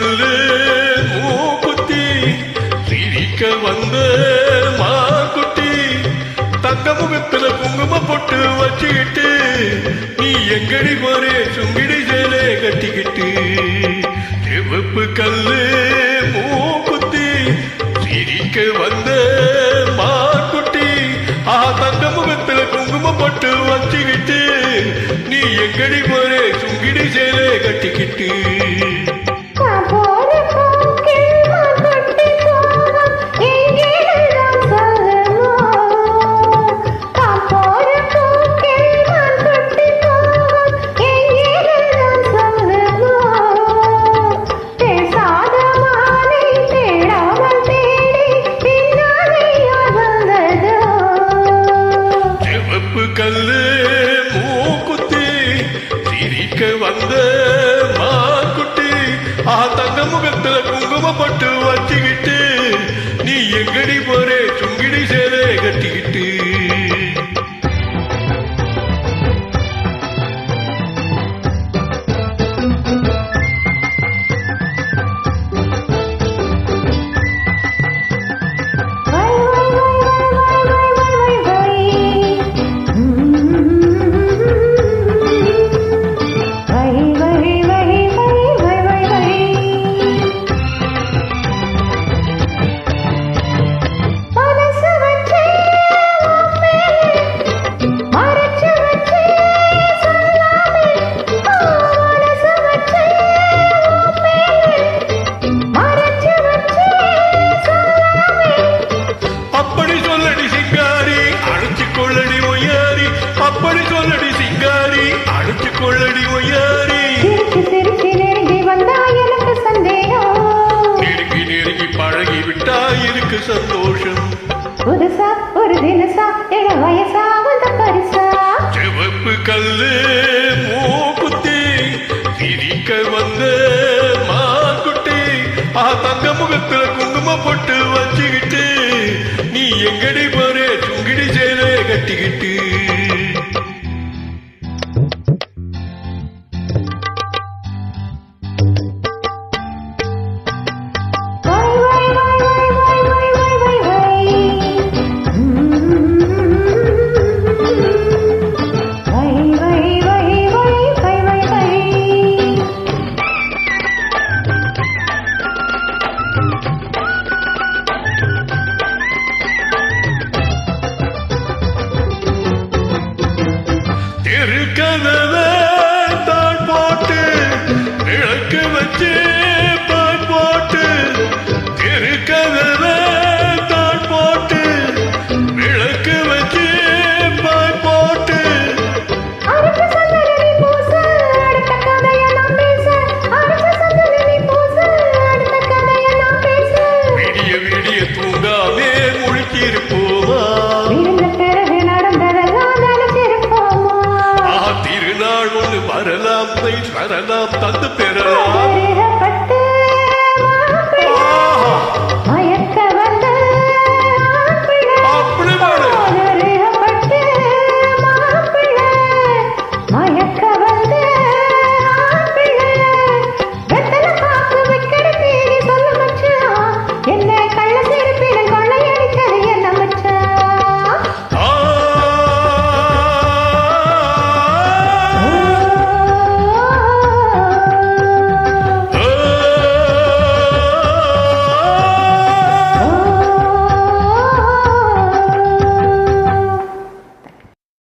கல்லு மூக்குத்தி சிரிக்க வந்த மாக்குட்டி தங்க முகத்துல குங்கும பொட்டு வச்சுக்கிட்டு நீ எங்கடி போறே சுங்கிடி சேலை கட்டிக்கிட்டு சிவப்பு கல்லு மூக்குத்தி சிரிக்க வந்த மாக்குட்டி தங்க முகத்துல குங்கும பொட்டு வச்சுக்கிட்டு நீ எங்கடி போறே சுங்கிடி சேலை கட்டிக்கிட்டு கல்லு மூக்குத்தி சிரிக்க வந்த மாக்குட்டி தங்க முகத்துல குங்கும பட்டு வச்சுக்கிட்டு நீ எங்கடி போறே சுங்கிடி சேலை கட்டிக்கிட்டு கொள்ளடி ஒய்யாரி நெருங்கி நெருங்கி பழகி விட்டா இருக்கு சந்தோஷம் புதுசா ஒரு தினசா வயசா வந்த பரிசா சிவப்பு கல்லு மூக்குத்தி சிரிக்க வந்த மாக்குட்டி தங்க முகத்துல குங்கும பொட்டு வச்சுக்கிட்டு நீ எங்கடி போறே சுங்கிடி சேலை கட்டிக்கிட்டு கதவை